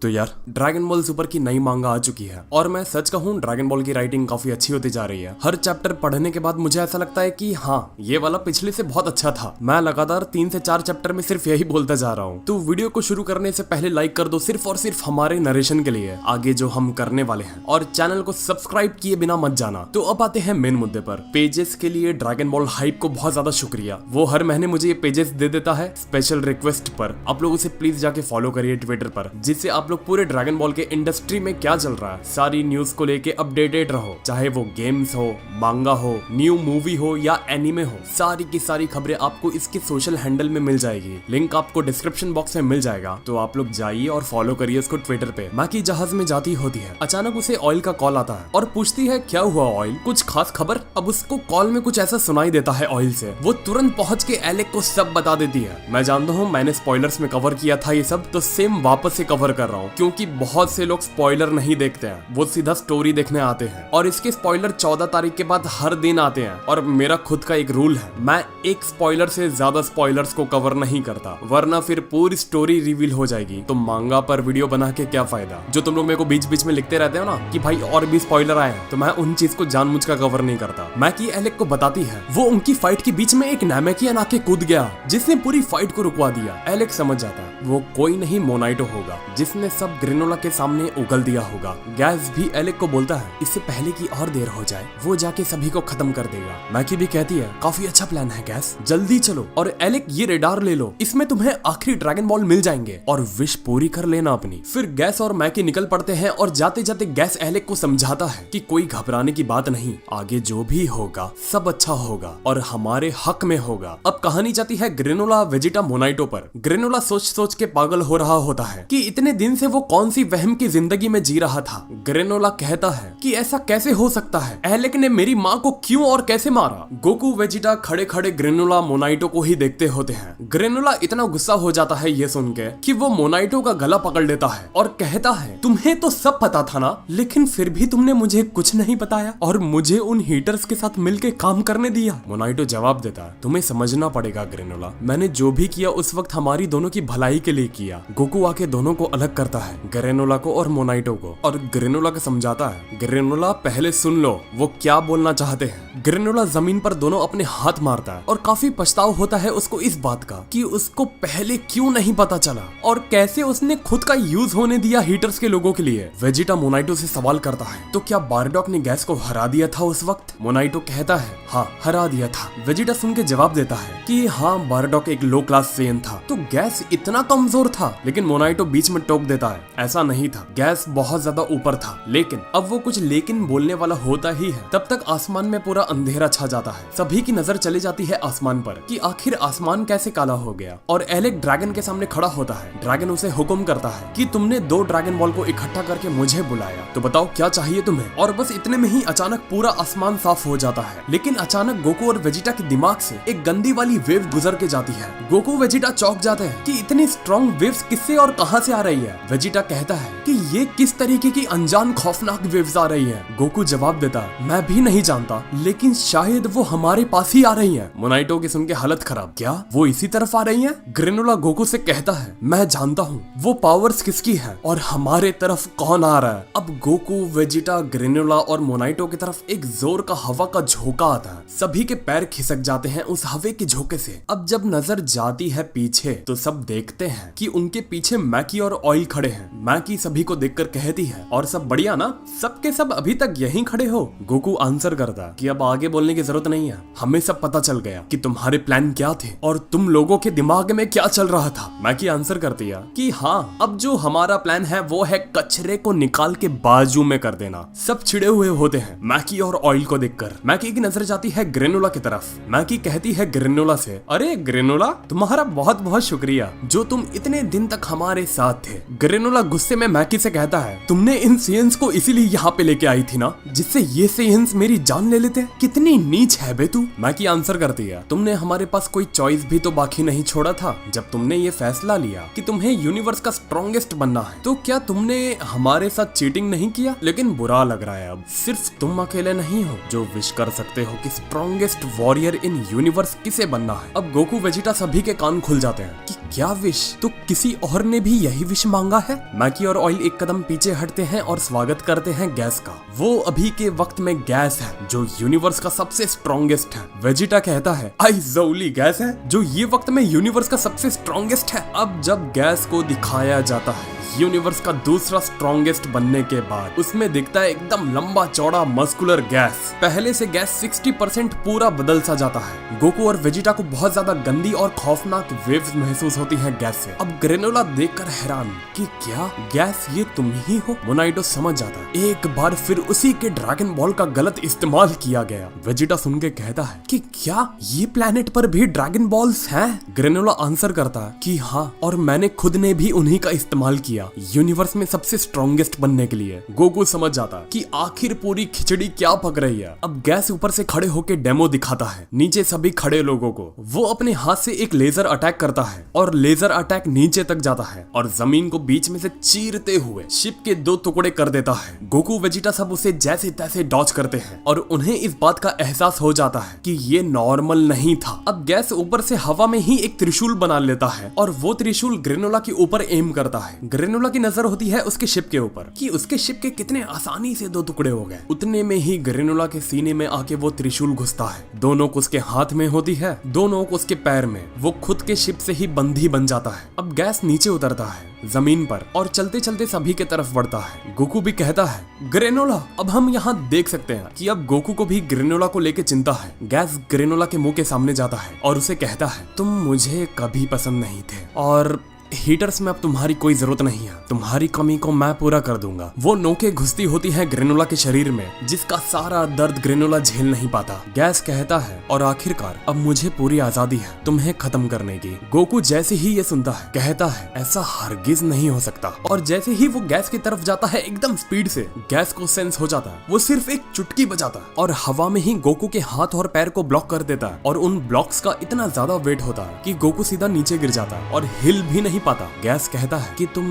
तो यार dragon ball super की नई मांगा आ चुकी है और मैं सच कहूँ ड्रैगन बॉल की राइटिंग काफी अच्छी होती जा रही है। हर चैप्टर पढ़ने के बाद मुझे ऐसा लगता है कि हाँ ये वाला पिछले से बहुत अच्छा था। मैं लगातार 3 से 4 चैप्टर में सिर्फ यही बोलता जा रहा हूँ। तो वीडियो को शुरू करने से पहले लाइक कर दो सिर्फ और सिर्फ हमारे नरेशन के लिए आगे जो हम करने वाले हैं, और चैनल को सब्सक्राइब किए बिना मत जाना। तो अब आते हैं मेन मुद्दे पर। पेजेस के लिए ड्रैगन बॉल हाइप को बहुत ज्यादा शुक्रिया। वो हर महीने मुझे ये पेजेस दे देता है स्पेशल रिक्वेस्ट पर। आप लोग उसे प्लीज जाके फॉलो करिए ट्विटर पर, जिससे आप लोग पूरे ड्रैगन बॉल के इंडस्ट्री में क्या चल रहा है सारी न्यूज को लेके अपडेटेड रहो। चाहे वो गेम्स हो, मांगा हो, न्यू मूवी हो या एनिमे हो, सारी की सारी खबरें आपको इसके सोशल हैंडल में मिल जाएगी। लिंक आपको डिस्क्रिप्शन बॉक्स में मिल जाएगा। तो आप लोग जाइए और फॉलो करिए उसको ट्विटर पे। माकी जहाज में जाती होती है, अचानक उसे ऑयल का कॉल आता है और पूछती है क्या हुआ ऑयल, कुछ खास खबर। अब उसको कॉल में कुछ ऐसा सुनाई देता है ऑयल से। वो तुरंत पहुंच के एलेक को सब बता देती है। मैं जानता हूँ मैंने स्पॉयलर्स में कवर किया था ये सब, तो सेम वापस से कवर कर रहा हूँ क्योंकि बहुत से लोग स्पॉइलर नहीं देखते हैं, वो सीधा स्टोरी देखने आते हैं। और इसके स्पॉइलर 14 तारीख के बाद हर दिन आते हैं। और मेरा खुद का एक रूल है, मैं एक स्पॉइलर से ज्यादा स्पॉइलर्स को कवर नहीं करता, वरना फिर पूरी स्टोरी रिवील हो जाएगी। तो मांगा पर वीडियो बना के क्या फायदा। जो तुम लोग मेरे को बीच बीच में लिखते रहते हो ना कि भाई और भी स्पॉइलर आए हैं, तो मैं उन चीज को जानबूझ कर कवर नहीं करता। मैकी एलेक को बताती है वो उनकी फाइट के बीच में एक नामेकियन आके कूद गया जिसने पूरी फाइट को रुकवा दिया। एलेक समझ जाता है वो कोई नहीं मोनाइटो होगा जिसने सब ग्रेनोला के सामने उगल दिया होगा। गैस भी एलेक को बोलता है इससे पहले की और देर हो जाए वो जाके सभी को खत्म कर देगा। मैकी भी कहती है काफी अच्छा प्लान है गैस, जल्दी चलो। और एलेक ये रेडार ले लो, इसमें तुम्हें आखिरी ड्रैगन बॉल मिल जाएंगे और विश पूरी कर लेना अपनी। फिर गैस और मैकी निकल पड़ते हैं और जाते जाते गैस एलेक को समझाता है कि कोई घबराने की बात नहीं, आगे जो भी होगा सब अच्छा होगा और हमारे हक में होगा। अब कहानी जाती है ग्रेनोला वेजिटा मोनाइटो पर। ग्रेनोला सोच सोच के पागल हो रहा होता है कि इतने दिन से वो कौन सी वहम की जिंदगी में जी रहा था। ग्रेनोला कहता है कि ऐसा कैसे हो सकता है, एलेक ने मेरी माँ को क्यों और कैसे मारा। गोकू वेजिटा खड़े खड़े ग्रेनोला मोनाइटो को ही देखते होते हैं। ग्रेनोला इतना गुस्सा हो जाता है ये सुन के कि वो मोनाइटो का गला पकड़ लेता है और कहता है तुम्हें तो सब पता था ना, लेकिन फिर भी तुमने मुझे कुछ नहीं बताया और मुझे उन हीटर्स के साथ मिलके काम करने दिया। मोनाइटो जवाब देता है तुम्हें समझना पड़ेगा ग्रेनोला, मैंने जो भी किया उस वक्त हमारी दोनों की भलाई के लिए किया। गोकू आके दोनों को अलग करता है, ग्रेनोला को और मोनाइटो को, और ग्रेनोला को समझाता है ग्रेनोला पहले सुन लो वो क्या बोलना चाहते हैं। ग्रेनोला जमीन पर दोनों अपने हाथ मारता है और काफी पछतावा होता है उसको इस बात का कि उसको पहले क्यों नहीं पता चला और कैसे उसने खुद का यूज होने दिया हीटर्स के लोगों के लिए। वेजिटा मोनाइटो से सवाल करता है तो क्या बारडॉक ने गैस को हरा दिया था उस वक्त। मोनाइटो कहता है हाँ हरा दिया था। वेजिटा सुन के जवाब देता है कि हाँ बारडॉक एक लो क्लास सेन था, तो गैस इतना कमजोर था। लेकिन मोनाइटो बीच में टोक देता है ऐसा नहीं था, गैस बहुत ज्यादा ऊपर था। लेकिन अब वो कुछ लेकिन बोलने वाला होता ही है, तब तक आसमान में पूरा अंधेरा छा जाता है। सभी की नजर चली जाती है आसमान पर कि आखिर आसमान कैसे काला हो गया। और एलेक ड्रैगन के सामने खड़ा होता है। ड्रैगन उसे हुक्म करता है कि तुमने 2 ड्रैगन बॉल को इकट्ठा करके मुझे बुलाया, तो बताओ क्या चाहिए तुम्हें। और बस इतने में ही अचानक पूरा आसमान साफ हो जाता है। लेकिन अचानक गोकू और वेजिटा के दिमाग से एक गंदी वाली वेव गुजर के जाती है। गोकू वेजिटा चौंक जाते हैं कि इतनी स्ट्रॉन्ग वेव्स किससे और कहां से आ रही है। वेजिटा कहता है कि ये किस तरीके की अनजान खौफनाक वेव्स आ रही है। गोकू जवाब देता है मैं भी नहीं जानता, लेकिन शायद वो हमारे पास ही आ रही है। मोनाइटो की सुन के हालत खराब, क्या वो इसी तरफ आ रही है। ग्रेनोला गोकू से कहता है मैं जानता हूँ वो पावर्स किसकी है और हमारे तरफ कौन आ रहा है। अब गोकू वेजिटा ग्रेनोला और मोनाइटो की तरफ एक जोर का हवा का झोंका आता है। सभी के पैर खिसक जाते हैं उस हवा के झोंके से। अब जब नजर जाती है पीछे तो सब देखते हैं कि उनके पीछे मैकी और ऑयल खड़े हैं। मैकी सभी को देखकर कहती है और सब बढ़िया ना, सबके सब अभी तक यहीं खड़े हो। गोकू आंसर करता कि अब आगे बोलने की जरूरत नहीं है, हमें सब पता चल गया कि तुम्हारे प्लान क्या थे और तुम लोगों के दिमाग में क्या चल रहा था। मैकी आंसर करती है कि हाँ अब जो हमारा प्लान है वो है कचरे को निकाल के बाजू में कर देना। सब छिड़े हुए होते हैं मैकी और ऑयल को देखकर। मैकी की नजर जाती है ग्रेनोला की तरफ। मैकी कहती है ग्रेनोला से अरे ग्रेनोला तुम्हारा बहुत बहुत शुक्रिया जो तुम इतने दिन तक हमारे साथ थे। ग्रेनोला गुस्से में मैकी से कहता है तुमने इन सेयंस को इसीलिए यहाँ पे लेके आई थी ना जिससे ये सेयंस मेरी जान ले लेते। कितनी नीच है बे तू। मैकी आंसर करती है तुमने हमारे पास कोई चॉइस भी तो बाकी नहीं छोड़ा था। जब तुमने ये फैसला लिया कि तुम्हें यूनिवर्स का स्ट्रॉन्गेस्ट बनना है तो क्या तुमने हमारे साथ चीटिंग नहीं किया। लेकिन बुरा लग रहा है अब सिर्फ तुम अकेले नहीं हो जो विश कर सकते हो कि स्ट्रॉन्गेस्ट वॉरियर इन यूनिवर्स किसे बनना है। अब गोकू वेजिटा सभी के कान खुल जाते हैं कि क्या विश, तो किसी और ने भी यही विश मांगा मांगा है। मैकी और ऑयल एक कदम पीछे हटते हैं और स्वागत करते हैं गैस का। वो अभी के वक्त में गैस है जो यूनिवर्स का सबसे स्ट्रॉन्गेस्ट है। वेजिटा कहता है आइजोली गैस है जो ये वक्त में यूनिवर्स का सबसे स्ट्रॉन्गेस्ट है। अब जब गैस को दिखाया जाता है यूनिवर्स का दूसरा स्ट्रॉन्गेस्ट बनने के बाद, उसमें दिखता है एकदम लंबा चौड़ा मस्कुलर गैस। पहले से गैस 60% पूरा बदल सा जाता है। गोकू और वेजिटा को बहुत ज्यादा गंदी और खौफनाक वेव्स महसूस होती हैं गैस से। अब ग्रेनोला देखकर हैरान कि क्या गैस ये तुम ही हो। मोनाइटो समझ जाता है एक बार फिर उसी के ड्रैगन बॉल का गलत इस्तेमाल किया गया। वेजिटा सुन के कहता है कि क्या ये प्लेनेट पर भी ड्रैगन बॉल्स हैं? ग्रेनोला आंसर करता है कि हाँ, और मैंने खुद ने भी उन्हीं का इस्तेमाल किया यूनिवर्स में सबसे स्ट्रॉन्गेस्ट बनने के लिए। गोकू समझ जाता है कि आखिर पूरी खिचड़ी क्या पक रही है। अब गैस ऊपर से खड़े होके डेमो दिखाता है नीचे सभी खड़े लोगों को। वो अपने हाथ से एक लेजर अटैक करता है और लेजर अटैक नीचे तक जाता है और जमीन को बीच में से चीरते हुए शिप के 2 टुकड़े कर देता है। गोकू वेजिटा सब उसे जैसे तैसे डॉज करते हैं और उन्हें इस बात का एहसास हो जाता है कि ये नॉर्मल नहीं था। अब गैस ऊपर से हवा में ही एक त्रिशूल बना लेता है और वो त्रिशूल ग्रेनोला के ऊपर एम करता है। ग्रेनोला की नजर होती है उसके शिप के ऊपर कि उसके शिप के कितने आसानी से 2 टुकड़े हो गए। उतने में ही ग्रेनोला के सीने में आके वो त्रिशूल घुसता है। 2 नोक उसके हाथ में होती है, 2 नोक उसके पैर में। वो खुद के शिप से ही बंदी बन जाता है। अब गैस नीचे उतरता है जमीन पर और चलते चलते सभी के तरफ बढ़ता है। गोकू भी कहता है ग्रेनोला। अब हम यहाँ देख सकते हैं कि अब गोकू को भी ग्रेनोला को लेके चिंता है। गैस ग्रेनोला के मुंह के सामने जाता है और उसे कहता है तुम मुझे कभी पसंद नहीं थे और हीटर्स में अब तुम्हारी कोई जरूरत नहीं है। तुम्हारी कमी को मैं पूरा कर दूंगा। वो नोके घुसती होती हैं ग्रेनोला के शरीर में जिसका सारा दर्द ग्रेनोला झेल नहीं पाता। गैस कहता है और आखिरकार अब मुझे पूरी आजादी है तुम्हें खत्म करने की। गोकू जैसे ही ये सुनता है कहता है ऐसा हरगिज नहीं हो सकता। और जैसे ही वो गैस की तरफ जाता है एकदम स्पीड से गैस को सेंस हो जाता है। वो सिर्फ एक चुटकी बजाता है और हवा में ही गोकू के हाथ और पैर को ब्लॉक कर देता है और उन ब्लॉक्स का इतना ज्यादा वेट होता है कि गोकू सीधा नीचे गिर जाता है और हिल भी नहीं पाता। गैस कहता है कि तुम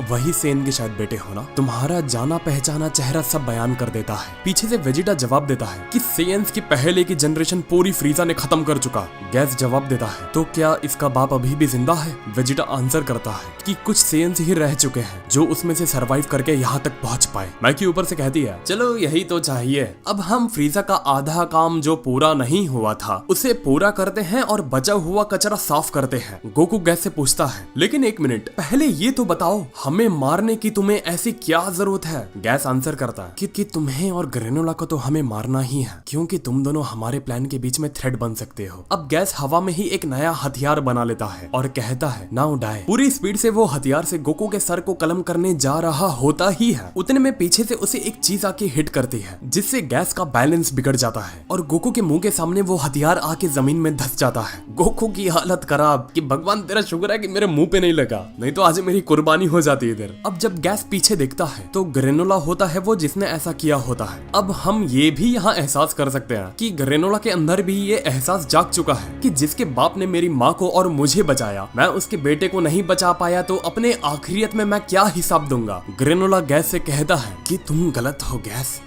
वही सेन के शायद बेटे हो ना। तुम्हारा जाना पहचाना चेहरा सब बयान कर देता है। पीछे से वेजिटा जवाब देता है कि सेयंस की पहले की जनरेशन पूरी फ्रीजा ने खत्म कर चुका। गैस जवाब देता है तो क्या इसका बाप अभी भी जिंदा है? वेजिटा आंसर करता है कि कुछ सेयंस ही रह चुके हैं जो उसमें से सरवाइव करके यहाँ तक पहुँच पाए। मैकी ऊपर से कहती है चलो यही तो चाहिए। अब हम फ्रीजा का आधा काम जो पूरा नहीं हुआ था उसे पूरा करते हैं और बचा हुआ कचरा साफ करते हैं। गोकू गैस से पूछता है लेकिन एक मिनट पहले ये तो बताओ हमें मारने की तुम्हें ऐसी क्या जरूरत है? गैस आंसर करता है कि तुम्हें और ग्रेनोला को तो हमें मारना ही है क्योंकि तुम दोनों हमारे प्लान के बीच में थ्रेड बन सकते हो। अब गैस हवा में ही एक नया हथियार बना लेता है और कहता है नाउ डाई। पूरी स्पीड से वो हथियार से गोकू के सर को कलम करने जा रहा होता ही है। उतने में पीछे से उसे एक चीज आके हिट करती है जिससे गैस का बैलेंस बिगड़ जाता है और गोकू के मुंह के सामने वो हथियार आके जमीन में धस जाता है। गोकू की हालत खराब कि भगवान तेरा शुक्र है कि मेरे मुंह पे नहीं लगा, नहीं तो आज मेरी कुर्बानी हो जाती इधर। अब जब गैस पीछे देखता है तो ग्रेनोला होता है वो जिसने ऐसा किया होता है। अब हम ये भी यहाँ एहसास कर सकते हैं कि ग्रेनोला के अंदर भी ये एहसास जाग चुका है कि जिसके बाप ने मेरी माँ को और मुझे बचाया मैं उसके बेटे को नहीं बचा पाया तो अपने आखिरियत में मैं क्या हिसाब दूंगा। ग्रेनोला गैस से कहता है कि तुम गलत हो गैस,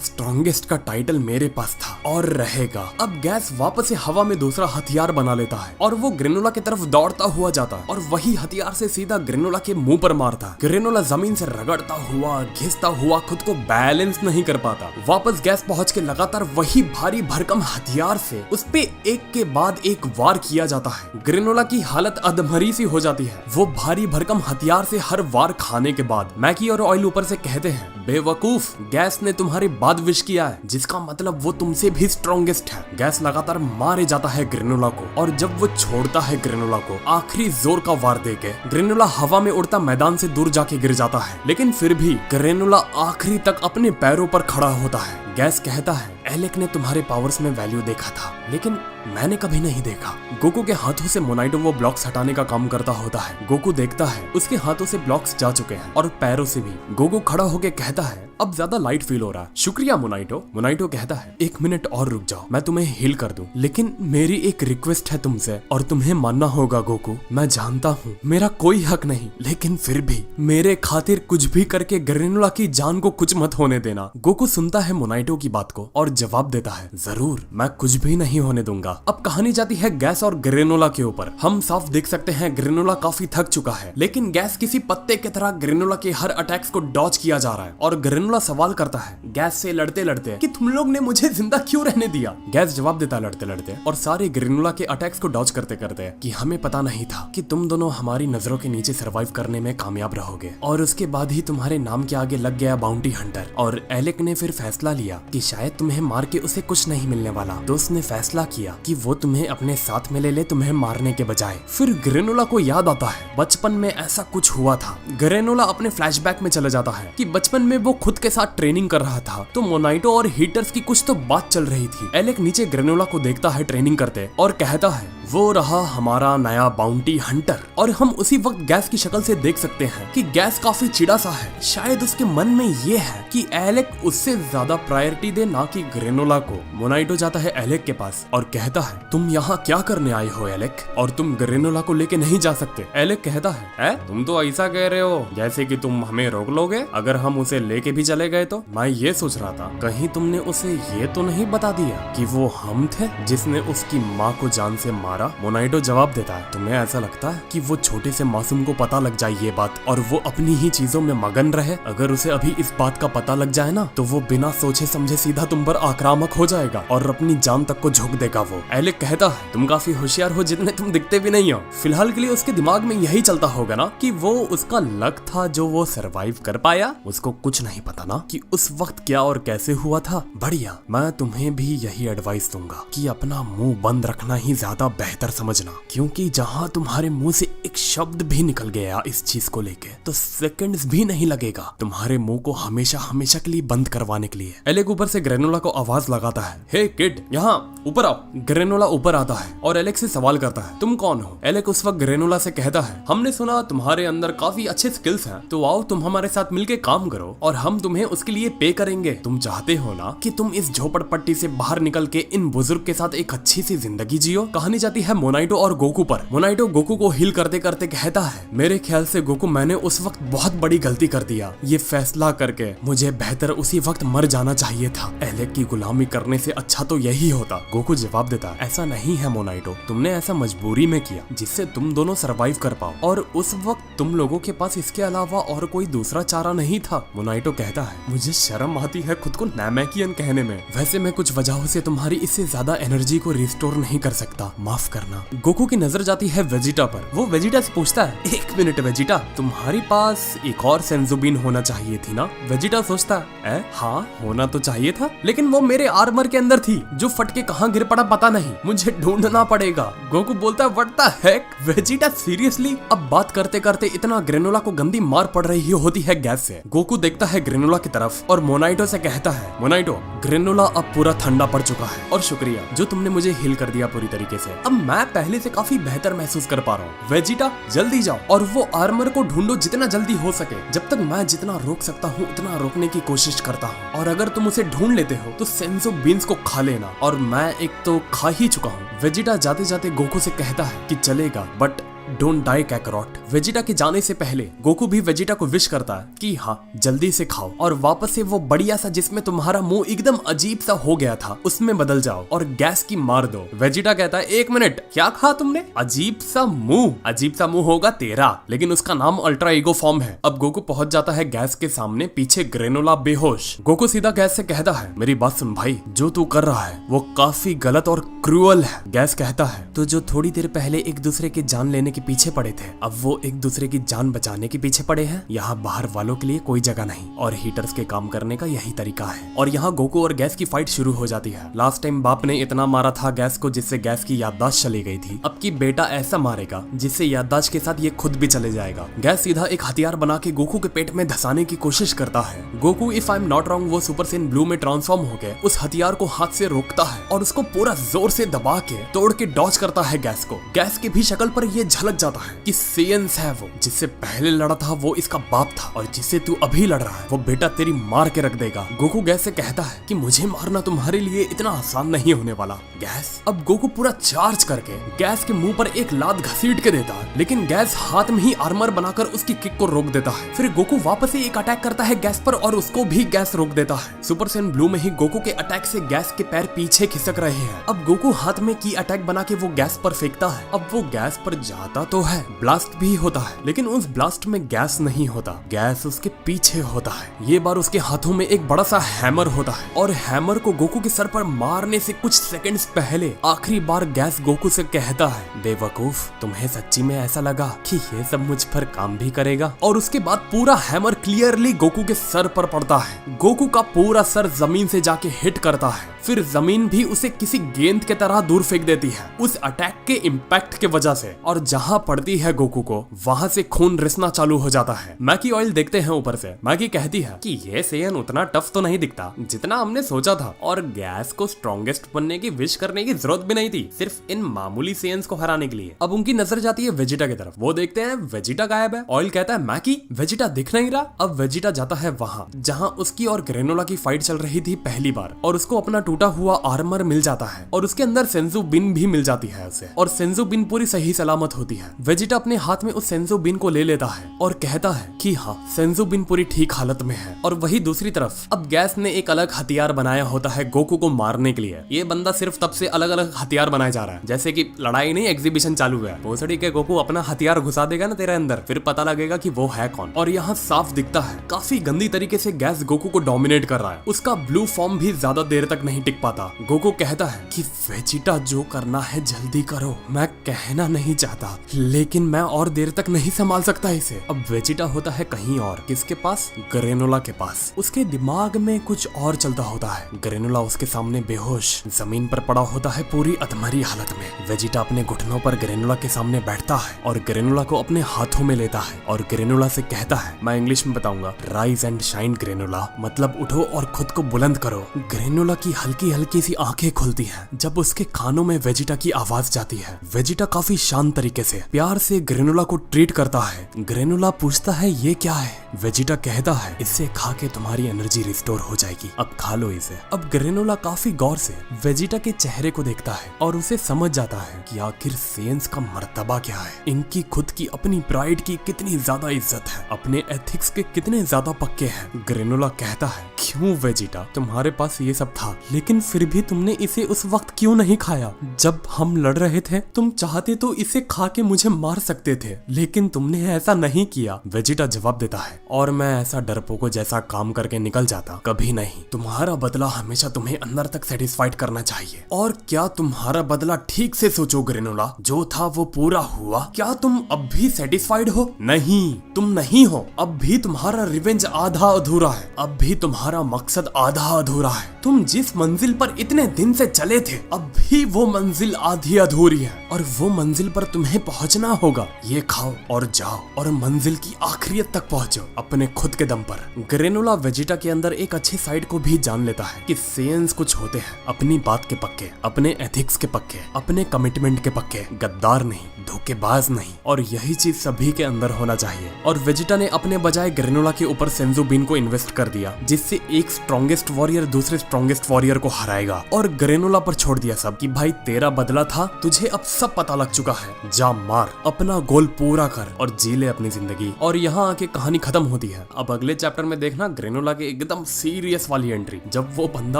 स्ट्रॉन्गेस्ट का टाइटल मेरे पास था और रहेगा। अब गैस वापस से हवा में दूसरा हथियार बना लेता है और वो ग्रेनोला की तरफ दौड़ता हुआ जाता है और वही हथियार से सीधा ग्रेनोला के मुंह पर मारता है। ग्रेनोला जमीन से रगड़ता हुआ घिसता हुआ खुद को बैलेंस नहीं कर पाता। वापस गैस पहुंच के लगातार वही भारी भरकम हथियार से उस पे एक के बाद एक वार किया जाता है। ग्रेनोला की हालत अधमरी सी हो जाती है। वो भारी भरकम हथियार से हर वार खाने के बाद मैकी और ऑयल ऊपर से कहते हैं बेवकूफ, गैस ने तुम्हारी बात विश किया है जिसका मतलब वो तुमसे भी स्ट्रॉन्गेस्ट है। गैस लगातार मारे जाता है ग्रेनोला को और जब वो छोड़ता है ग्रेनोला को आखिरी जोर का वार देके ग्रेनोला हवा में उड़ता मैदान से दूर जाके गिर जाता है। लेकिन फिर भी ग्रेनोला आखिरी तक अपने पैरों पर खड़ा होता है। गैस कहता है एलेक ने तुम्हारे पावर्स में वैल्यू देखा था लेकिन मैंने कभी नहीं देखा। गोकू के हाथों से मोनाइटो वो ब्लॉक्स हटाने का काम करता होता है। गोकू देखता है उसके हाथों से ब्लॉक्स जा चुके हैं और पैरों से भी। गोकू खड़ा होके कहता है अब ज्यादा लाइट फील हो रहा है। शुक्रिया मोनाइटो। मोनाइटो कहता है 1 मिनट और रुक जाओ, मैं तुम्हें हील कर दूं, लेकिन मेरी एक रिक्वेस्ट है तुमसे और तुम्हें मानना होगा गोकू। मैं जानता हूँ मेरा कोई हक नहीं, लेकिन फिर भी मेरे खातिर कुछ भी करके ग्रेनुला की जान को कुछ मत होने देना। गोकू सुनता है मोनाइटो की बात को और जवाब देता है जरूर, मैं कुछ भी नहीं होने दूंगा। अब कहानी जाती है गैस और ग्रेनुला के ऊपर। हम साफ देख सकते हैं ग्रेनुला काफी थक चुका है, लेकिन गैस किसी पत्ते की तरह ग्रेनुला के हर अटैक्स को डॉज किया जा रहा है और ग्रेनुला सवाल करता है गैस से लड़ते लड़ते कि तुम लोग ने मुझे जिंदा क्यों रहने दिया। गैस जवाब देता है लड़ते लड़ते और सारे ग्रेनुला के अटैक्स को डॉज करते करते कि हमें पता नहीं था कि तुम दोनों हमारी नजरों के नीचे सरवाइव करने में कामयाब रहोगे, और उसके बाद ही तुम्हारे नाम के आगे लग गया बाउंटी हंटर। और एलेक ने फिर फैसला लिया कि शायद तुम्हें मार के उसे कुछ नहीं मिलने वाला, तो उसने फैसला किया कि वो तुम्हें अपने साथ में ले ले, तुम्हें मारने के बजाय। फिर ग्रेनुला को याद आता है बचपन में ऐसा कुछ हुआ था। ग्रेनुला अपने फ्लैशबैक में चले जाता है कि बचपन में वो खुद के साथ ट्रेनिंग कर रहा था, तो मोनाइटो और हीटर्स की कुछ तो बात चल रही थी। एलेक नीचे ग्रेनुला को देखता है ट्रेनिंग करते और कहता है वो रहा हमारा नया बाउंटी हंटर। और हम उसी वक्त गैस की शक्ल से देख सकते हैं कि गैस काफी चिड़ा सा है। शायद उसके मन में ये है कि एलेक उससे ज्यादा प्रायोरिटी दे, ना कि ग्रेनुला को। मोनाइटो जाता है एलेक के पास और कहता है तुम यहाँ क्या करने आए हो एलेक, और तुम ग्रेनुला को लेके नहीं जा सकते। एलेक कहता है तुम तो ऐसा कह रहे हो जैसे कि तुम हमें रोक लोगे अगर हम उसे लेके भी चले गए तो। मैं ये सोच रहा था कहीं तुमने उसे ये तो नहीं बता दिया कि वो हम थे जिसने उसकी माँ को जान से मारा। मोनाइटो जवाब देता है तुम्हें ऐसा लगता है कि वो छोटे से मासूम को पता लग जाए ये बात और वो अपनी ही चीजों में मगन रहे? अगर उसे अभी इस बात का पता लग जाए ना तो वो बिना सोचे समझे सीधा तुम पर आक्रामक हो जाएगा और अपनी जान तक को झोंक देगा वो। एलेक कहता है तुम काफी होशियार हो जितने तुम दिखते भी नहीं हो। फिलहाल के लिए उसके दिमाग में यही चलता होगा ना कि वो उसका लक था जो वो सरवाइव कर पाया। उसको कुछ नहीं पता ना कि उस वक्त क्या और कैसे हुआ था। बढ़िया, मैं तुम्हें भी यही एडवाइस दूंगा कि अपना मुंह बंद रखना ही ज्यादा बेहतर समझना, क्योंकि जहां तुम्हारे मुंह से एक शब्द भी निकल गया इस चीज को लेके तो सेकंड्स भी नहीं लगेगा तुम्हारे मुंह को हमेशा हमेशा के लिए बंद करवाने के लिए। एलेक ऊपर से ग्रेनुला को आवाज लगाता है हे किड यहाँ ऊपर आओ। ग्रेनुला ऊपर आता है और एलेक से सवाल करता है तुम कौन हो। एलेक उस वक्त ग्रेनुला से कहता है हमने सुना तुम्हारे अंदर काफी अच्छे स्किल्स हैं, तो आओ तुम हमारे साथ मिलके काम करो और हम तुम्हें उसके लिए पे करेंगे। तुम चाहते हो ना कि तुम इस झोपड़पट्टी से बाहर निकल के इन बुजुर्ग के साथ एक अच्छी सी जिंदगी जियो। कहानी जाती है मोनाइटो और गोकू पर। मोनाइटो गोकू को हील करते करते कहता है मेरे ख्याल से गोकू मैंने उस वक्त बहुत बड़ी गलती कर दिया, ये फैसला करके मुझे बेहतर उसी वक्त मर जाना चाहिए था। एलेक की गुलामी करने से अच्छा तो यही होता। गोकू जवाब देता ऐसा नहीं है मोनाइटो, तुमने ऐसा मजबूरी में किया जिससे तुम दोनों सरवाइव कर पाओ और उस वक्त तुम लोगों के पास इसके अलावा और कोई दूसरा चारा नहीं था। मोनाइटो कहता है मुझे शर्म आती है खुद को नामेकियन कहने में। वैसे मैं कुछ वजहों से तुम्हारी इससे ज्यादा एनर्जी को रिस्टोर नहीं कर सकता, माफ करना। गोकू की नजर जाती है वेजिटा पर। वो वेजिटा से पूछता है एक मिनट वेजिटा, तुम्हारी पास एक और सेंजोबीन होना चाहिए थी ना। वेजिटा सोचता है हाँ होना तो चाहिए था, लेकिन वो मेरे आर्मर के अंदर थी जो फट के कहाँ गिर पड़ा पता नहीं, मुझे ढूंढना पड़ेगा। गोकू बोलता है what the heck. Vegeta seriously? अब बात करते करते इतना ग्रेनुला को गंदी मार पड़ रही होती है गैस से। गोकू देखता है ग्रेनुला की तरफ और मोनाइटो से कहता है मोनाइटो ग्रेनुला अब पूरा ठंडा पड़ चुका है और शुक्रिया जो तुमने मुझे हील कर दिया पूरी तरीके से। अब मैं पहले से काफी बेहतर महसूस कर पा रहा हूँ। वेजिटा जल्दी जाओ और वो आर्मर को ढूंढो जितना जल्दी हो सके। जब तक मैं जितना रोक सकता हूँ उतना रोकने की कोशिश करता हूँ, और अगर तुम उसे ढूंढ लेते हो तो सेंसो बीन्स को खा लेना, और मैं एक तो खा ही चुका हूँ। वेजिटा जाते जाते गोकू से कहता है कि चलेगा but don't die Kakarot. Vegeta के जाने से पहले गोकू भी वेजिटा को विश करता है कि हाँ जल्दी से खाओ और वापस से वो बढ़िया सा जिसमें तुम्हारा मुंह एकदम अजीब सा हो गया था उसमें बदल जाओ और गैस की मार दो। वेजिटा कहता है एक मिनट क्या कहा तुमने? अजीब सा मुंह? अजीब सा मुंह होगा तेरा, लेकिन उसका नाम अल्ट्रा ईगो फॉर्म है। अब गोकू पहुंच जाता है गैस के सामने, पीछे ग्रेनुला बेहोश। गोकू सीधा गैस से कहता है मेरी बात सुन भाई, जो तू कर रहा है वो काफी गलत और क्रूअल है। गैस कहता है तो जो थोड़ी देर पहले एक दूसरे की जान लेने के पीछे पड़े थे अब वो एक दूसरे की जान बचाने के पीछे पड़े हैं। यहाँ बाहर वालों के लिए कोई जगह नहीं और हीटर्स के काम करने का यही तरीका है। और यहाँ गोकू और गैस की फाइट शुरू हो जाती है। लास्ट टाइम बाप ने इतना मारा था गैस को जिससे गैस की याददाश्त चली गई थी, अब की बेटा ऐसा मारेगा जिससे याददाश्त के साथ ये खुद भी चले जाएगा। गैस सीधा एक हथियार बना के गोकू के पेट में धसाने की कोशिश करता है। Goku if I am not wrong वो सुपर सेन ब्लू में ट्रांसफॉर्म हो गए उस हथियार को हाथ से रोकता है और उसको पूरा जोर से दबा के तोड़ के डॉज करता है गैस को। गैस की भी शक्ल पर ये झलक समझ जाता है कि सेयन्स है वो, जिससे पहले लड़ा था वो इसका बाप था, और जिससे तू अभी लड़ रहा है वो बेटा तेरी मार के रख देगा। गोकू गैस से कहता है कि मुझे मारना तुम्हारे लिए इतना आसान नहीं होने वाला। गैस अब गोकू पूरा चार्ज करके गैस के मुंह पर एक लात घसीट के देता है, लेकिन गैस हाथ में ही आर्मर बनाकर उसकी किक को रोक देता है। फिर गोकू वापस से एक अटैक करता है गैस पर और उसको भी गैस रोक देता है। सुपर सैयन ब्लू में ही गोकू के अटैक से गैस के पैर पीछे खिसक रहे हैं। अब गोकू हाथ में की अटैक बना के वो गैस पर फेंकता है। अब वो गैस पर जाता तो है, ब्लास्ट भी होता है, लेकिन उस ब्लास्ट में गैस नहीं होता, गैस उसके पीछे होता है। ये बार उसके हाथों में एक बड़ा सा हैमर होता है और हैमर को गोकू के सर पर मारने से कुछ सेकंड्स पहले आखिरी बार गैस गोकू से कहता है, बेवकूफ, तुम्हें सच्ची में ऐसा लगा कि ये सब मुझ पर काम भी करेगा? और उसके बाद पूरा हैमर क्लियरली गोकू के सर पर पड़ता है। गोकू का पूरा सर जमीन से जाके हिट करता है, फिर जमीन भी उसे किसी गेंद के तरह दूर फेंक देती है उस अटैक के इम्पैक्ट के वजह से, और जहां पड़ती है गोकू को वहां से खून रिसना चालू हो जाता है। मैकी ऑयल देखते हैं ऊपर से। मैकी कहती है कि ये सेयन उतना टफ तो नहीं दिखता जितना हमने सोचा था, और गैस को स्ट्रॉन्गेस्ट बनने की विश करने की जरूरत भी नहीं थी, सिर्फ इन मामूली सेयन्स को हराने के लिए। अब उनकी नजर जाती है वेजिटा की तरफ। वो देखते हैं वेजिटा गायब है। ऑयल कहता है, मैकी, वेजिटा दिख नहीं रहा। अब वेजिटा जाता है वहां जहां उसकी और ग्रेनोला की फाइट चल रही थी पहली बार, और उसको अपना टूटा हुआ आर्मर मिल जाता है और उसके अंदर सेंजू बिन भी मिल जाती है उसे, और सेंजू बिन पूरी सही सलामत होती है। वेजिटा अपने हाथ में उस सेंजू बिन को ले लेता है और कहता है कि हाँ, सेंजू बिन पूरी ठीक हालत में है। और वही दूसरी तरफ अब गैस ने एक अलग हथियार बनाया होता है गोकू को मारने के लिए। ये बंदा सिर्फ तब से अलग अलग हथियार बनाया जा रहा है, जैसे कि लड़ाई नहीं एग्जीबिशन चालू है। भोसड़ी के गोकू अपना हथियार घुसा देगा ना तेरे अंदर, फिर पता लगेगा कि वो है कौन। और यहाँ साफ दिखता है काफी गंदी तरीके से गैस गोकू को डोमिनेट कर रहा है। उसका ब्लू फॉर्म भी ज्यादा देर तक नहीं टिक पाता। गोकू कहता है कि वेजिटा, जो करना है जल्दी करो, मैं कहना नहीं चाहता लेकिन मैं और देर तक नहीं संभाल सकता इसे। अब वेजिटा होता है कहीं और, किसके पास? ग्रेनोला के पास। उसके दिमाग में कुछ और चलता होता है। ग्रेनोला उसके सामने बेहोश जमीन पर पड़ा होता है पूरी अधमरी हालत में। वेजिटा अपने घुटनों पर ग्रेनोला के सामने बैठता है और ग्रेनोला को अपने हाथों में लेता है और ग्रेनोला से कहता है, मैं इंग्लिश में बताऊंगा, राइज एंड शाइन ग्रेनोला, मतलब उठो और खुद को बुलंद करो। ग्रेनोला की हल्की हल्की सी आंखें खुलती हैं जब उसके कानों में वेजिटा की आवाज जाती है। वेजिटा काफी शांत तरीके से प्यार से ग्रेनोला को ट्रीट करता है। ग्रेनोला पूछता है, ये क्या है? वेजिटा कहता है, इससे खा के तुम्हारी एनर्जी रिस्टोर हो जाएगी, अब खा लो इसे। अब ग्रेनोला काफी गौर से वेजिटा के चेहरे को देखता है और उसे समझ जाता है कि आखिर सेयन्स का मर्तबा क्या है। इनकी खुद की अपनी प्राइड की कितनी ज्यादा इज्जत है, अपने एथिक्स के कितने ज्यादा पक्के हैं। ग्रेनोला कहता है, क्यों वेजिटा, तुम्हारे पास ये सब था लेकिन फिर भी तुमने इसे उस वक्त क्यों नहीं खाया जब हम लड़ रहे थे? तुम चाहते तो इसे खा के मुझे मार सकते थे, लेकिन तुमने ऐसा नहीं किया। वेजिटा जवाब देता है, और मैं ऐसा डरपोको जैसा काम करके निकल जाता कभी नहीं। तुम्हारा बदला हमेशा तुम्हें अंदर तक सेटिस्फाइड करना चाहिए। और क्या तुम्हारा बदला ठीक से सोचो ग्रेनोला, जो था वो पूरा हुआ? क्या तुम अब भी सेटिस्फाइड हो? नहीं, तुम नहीं हो। अब भी तुम्हारा रिवेंज आधा अधूरा है, अब भी तुम्हारा मकसद आधा अधूरा है। तुम जिस मंजिल पर इतने दिन से चले थे, अब भी वो मंजिल आधी अधूरी है, और वो मंजिल पर तुम्हें पहुंचना होगा। ये खाओ और जाओ और मंजिल की आखिरियत तक पहुंचो अपने खुद के दम पर। ग्रेनोला वेजिटा के अंदर एक अच्छी साइड को भी जान लेता है कि सेयन्स कुछ होते हैं अपनी बात के पक्के, अपने एथिक्स के पक्के, अपने कमिटमेंट के पक्के, गद्दार नहीं, धोखेबाज नहीं, और यही चीज सभी के अंदर होना चाहिए। और वेजिटा ने अपने बजाय ग्रेनोला के ऊपर सेंजू बिन को इन्वेस्ट कर दिया, जिससे एक स्ट्रॉन्गेस्ट वॉरियर दूसरे स्ट्रॉन्गेस्ट वॉरियर को हराएगा, और ग्रेनोला पर छोड़ दिया सब कि भाई तेरा बदला था, तुझे अब सब पता लग चुका है, जा मार, अपना गोल पूरा कर और जी ले अपनी जिंदगी। और यहाँ आके कहानी खत्म होती है। अब अगले चैप्टर में देखना ग्रेनोला के एकदम सीरियस वाली एंट्री, जब वो बंदा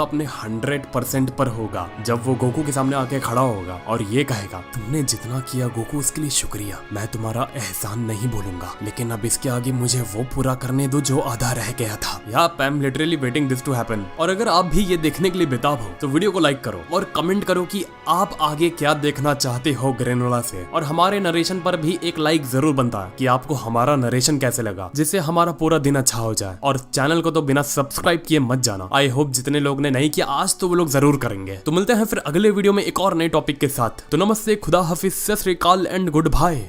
अपने 100% पर होगा, जब वो गोकू के सामने आके खड़ा होगा और ये कहेगा, तुमने जितना किया गोकू उसके लिए शुक्रिया, मैं तुम्हारा एहसान नहीं बोलूंगा, लेकिन अब इसके आगे मुझे वो पूरा करने दो जो आधा रह गया था। या I am literally waiting this to happen. और अगर आप भी ये देखने के लिए बेताब हो तो वीडियो को लाइक करो और कमेंट करो कि आप आगे क्या देखना चाहते हो ग्रेनोला से। और हमारे नरेशन पर भी एक लाइक जरूर बनता है कि आपको हमारा नरेशन कैसे लगा, जिससे हमारा पूरा दिन अच्छा हो जाए। और चैनल को तो बिना सब्सक्राइब किए मत जाना। आई होप जितने लोग ने नहीं किया आज तो वो लोग जरूर करेंगे। तो मिलते हैं फिर अगले वीडियो में एक और नए टॉपिक के साथ। तो नमस्ते, खुदा हाफिज, सत श्री अकाल एंड गुड बाय।